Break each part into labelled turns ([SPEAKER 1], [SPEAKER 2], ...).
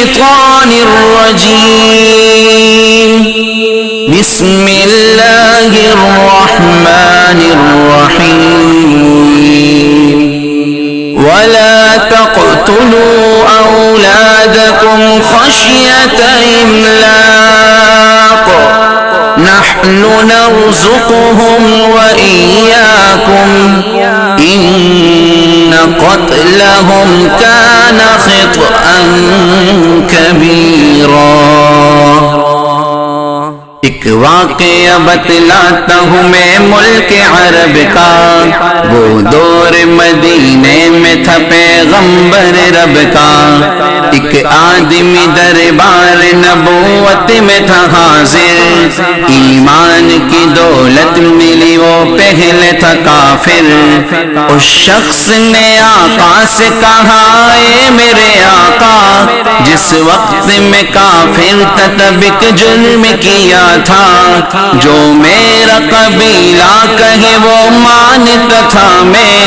[SPEAKER 1] الشيطان الرجيم بسم الله الرحمن الرحيم ولا تقتلوا أولادكم خشية إملاق نحن نرزقهم وإياكم إن قتلهم كان خطأ كبيرا۔ ایک واقعہ بتلاتا ہوں میں ملک عرب کا، وہ دور مدینے میں تھا پیغمبر رب کا۔ ایک آدمی دربار نبوت میں تھا حاضر، ایمان کی دولت ملی وہ پہلے تھا کافر۔ اس شخص نے آقا سے کہا اے میرے آقا، جس وقت میں کافر تھا تب ایک جرم کیا تھا، جو میرا قبیلہ کہے وہ مانتا تھا، میں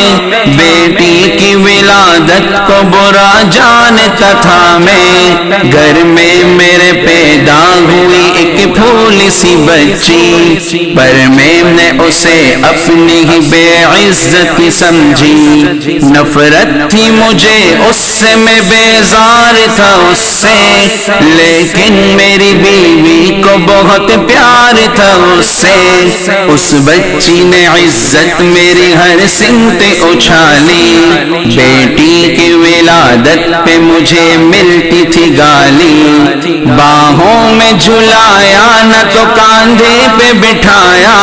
[SPEAKER 1] بیٹی کی ولادت کو برا جانتا تھا، میں گھر میں میرے پیدا ہوئی ایک پھول سی بچی، پر میں نے اسے اپنی ہی بے عزت سمجھی، نفرت تھی مجھے اس سے، میں بیزار تھا اس سے، لیکن میری بیوی کو بہت پیار تھا اس سے۔ اس بچی نے عزت میری ہر سمت اچھالی، بیٹی کی ولادت پہ مجھے ملتی تھی گالی، باہوں میں جھلایا نہ تو کاندھے پہ بٹھایا،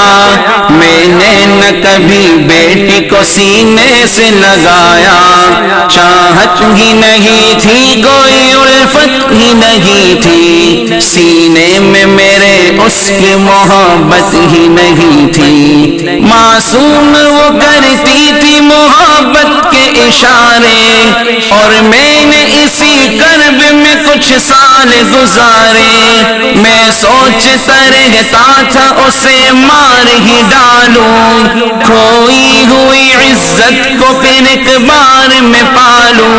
[SPEAKER 1] میں نے نہ کبھی بیٹی کو سینے سے لگایا، چاہت ہی نہیں تھی کوئی الفت ہی نہیں تھی، سینے میں میرے اس کی محبت ہی نہیں تھی، معصوم وہ کرتی تھی محبت کے اشارے، اور میں نے اسی کرب میں کچھ سال گزارے، میں سوچتا رہتا تھا اسے مار ہی ڈالوں، کھوئی ہوئی عزت کو پھر ایک بار میں پالوں۔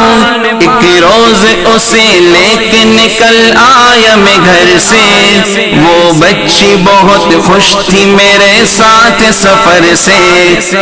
[SPEAKER 1] ایک روز اسے لے کے نکل آیا میں گھر سے، وہ بچی بہت خوش تھی میرے ساتھ سفر سے،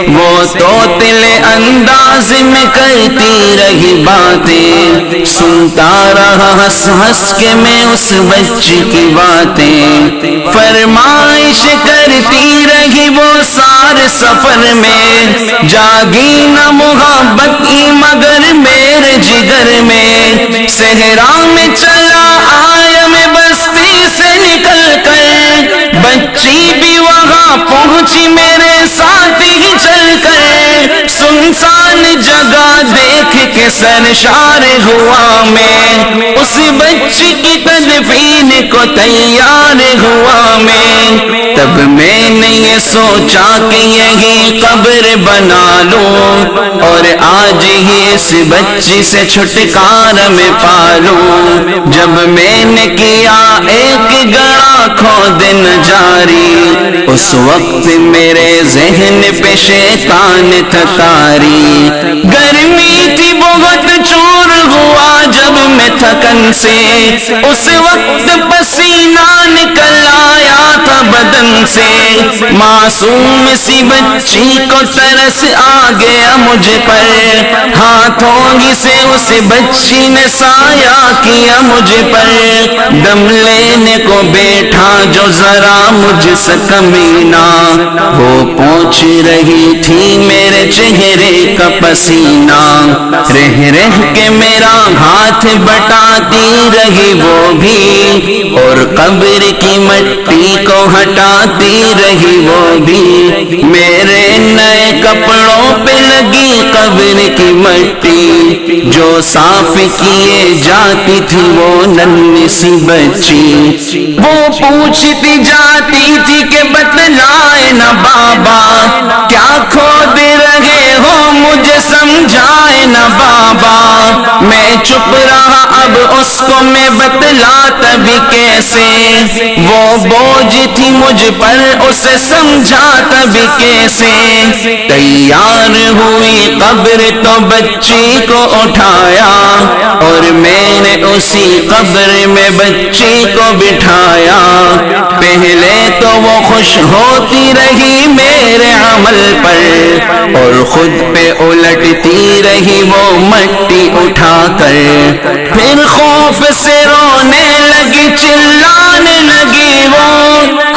[SPEAKER 1] وہ توتلے انداز میں کرتی رہی باتیں، سنتا رہا ہنس ہنس کے میں اس بچی کی باتیں، فرمائش کرتی رہی وہ سارے سفر میں، جاگی نہ محبت کی مگر میرے جگر میں، صحرا میں چلا آیا میں بستی سے نکل کر، بچی بھی وہاں پہنچی میرے ساتھ ہی چل کر، سنسان جگہ دیکھ کے سرشار ہوا میں، اس بچی کی تدفین کو تیار ہوا میں، تب میں نے یہ سوچا کہ یہی قبر بنا لوں، اور آج ہی اس بچی سے چھٹکارا میں پالوں، جب میں نے کیا ایک گڑا کھودن جاری، اس وقت میرے ذہن پہ شیطان تھا طاری، گرمی تھی بہت چور ہوا جب میں تھکن سے، اس وقت پسینہ نکل آیا تھا بدن سے، معصوم سی بچی کو ترس آ گیا مجھ پر، ہاتھوں ہی سے اس بچی نے سایہ کیا مجھ پر، دم لینے کو بیٹھا جو ذرا مجھ سے کمینہ، وہ پوچھ رہی تھی میرے چہرے کا پسینہ، رہ رہ کے میرا ہاتھ بٹاتی رہی وہ بھی، اور قبر کی مٹی کو ہٹاتی رہی وہ بھی، میرے نئے کپڑوں پہ لگی قبر کی مٹی، جو صاف کیے جاتی تھی وہ ننھی سی بچی، وہ پوچھتی جاتی تھی کہ بتلائے نہ بابا، کیا کھود رہے ہو مجھے سمجھائے نہ بابا، میں چپ رہا کہا اب اس کو میں بتلاتا بھی کیسے، وہ بوجھ تھی مجھ پر اسے سمجھاتا بھی کیسے۔ تیار ہوئی قبر تو بچی کو اٹھایا، اور میں نے اسی قبر میں بچی کو بٹھایا۔ پہلے تو وہ خوش ہوتی رہی میرے عمل پر، اور خود پہ الٹتی رہی وہ مٹی اٹھا کر۔ پھر خوف سے رونے لگی، چلانے لگی وہ،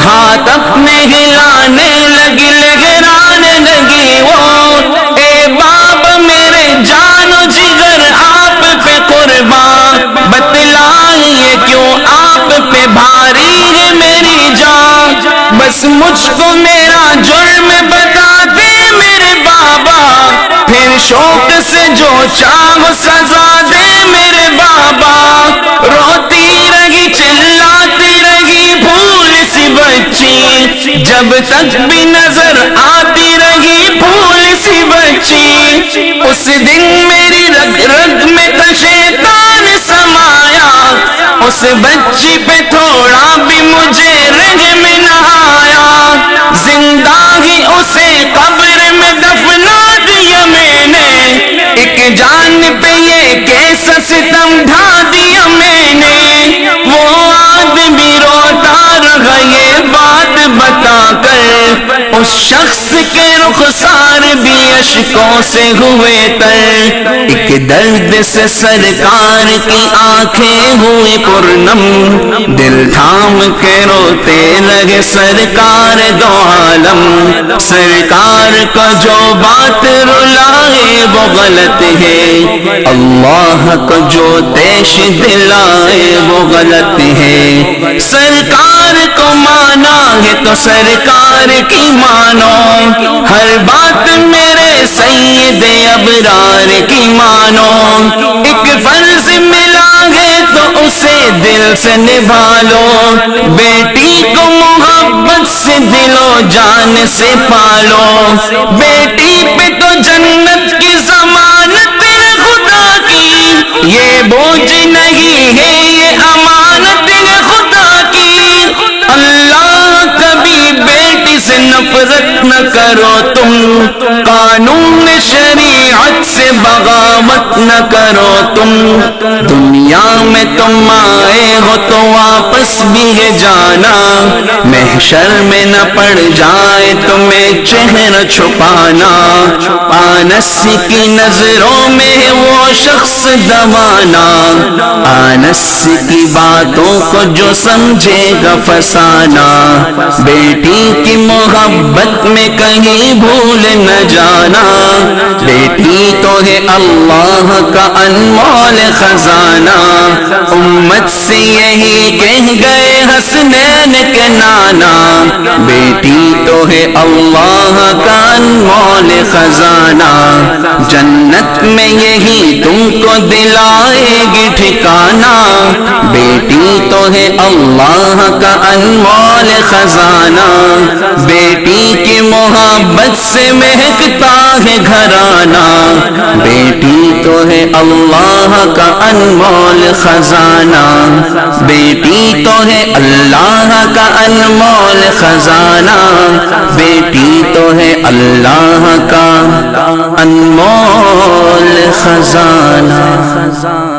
[SPEAKER 1] ہاتھ اپنے ہلانے لگی، لہرانے لگی وہ۔ اے باب میرے جان و جگر آپ پہ قربان، بتلائیے کیوں آپ پہ بھاری ہے میری جان، بس مجھ کو میرا جرم بتا دے میرے بابا، پھر شوق سے جو چاہو سزا دے میرے بابا۔ روتی رہی چلاتی رہی بھول سی بچی، جب تک بھی نظر آتی رہی بھول سی بچی۔ اس دن میری رگ رگ میں تو شیطان سمایا، اس بچی پہ تھوڑا بھی مجھے رحم نہ آیا، زندہ ہی اسے قبر میں دفنا دیا میں نے، ایک جان پہ یہ کیسا ستم ڈھا دیا میں نے۔ وہ آدمی روتا رہا یہ بات بتا کر، اس شخص کے رخسار بھی اشکوں سے ہوئے تر۔ ایک درد سے سرکار کی آنکھیں ہوئی پرنم، دل تھام کے روتے لگے سرکار دو عالم۔ سرکار کو جو بات رلائے وہ غلط ہے، اللہ کو جو دیش دلائے وہ غلط ہے۔ سرکار کو مانا ہے تو سرکار کی مانو، ہر بات میرے سید ابرار کی مانو۔ ایک فرض ملا ہے تو اسے دل سے نبھا لو، بیٹی کو محبت سے دل و جان سے پالو، بیٹی پہ تو جنت کی ضمانت ہے خدا کی، یہ بوجھ نہیں ہے یہ امانت ہے خدا کی۔ اللہ کبھی بیٹی سے نفرت نہ کرو تم، قانون شریعت سے بغاوت نہ کرو تم۔ دنیا میں تم آئے ہو تو واپس بھی ہے جانا، محشر میں نہ پڑ جائے تمہیں چہرہ چھپانا۔ آنس کی نظروں میں وہ شخص دوانا، آنس کی باتوں کو جو سمجھے گا فسانا۔ بیٹی کی محبت میں کہیں بھول نہ جانا، بیٹی تو ہے اللہ کا انمول خزانہ۔ امت سے یہی کہہ گئے حسنین کے نانا، بیٹی تو ہے اللہ کا انمول خزانہ۔ جنت میں یہی تم کو دلائے گی ٹھکانہ، بیٹی تو ہے اللہ کا انمول خزانہ۔ بیٹی کی محبت سے مہکتا ہے گھرانہ، بیٹی تو ہے اللہ کا انمول خزانہ، بیٹی تو ہے اللہ کا انمول خزانہ، بیٹی تو ہے اللہ کا انمول خزانہ۔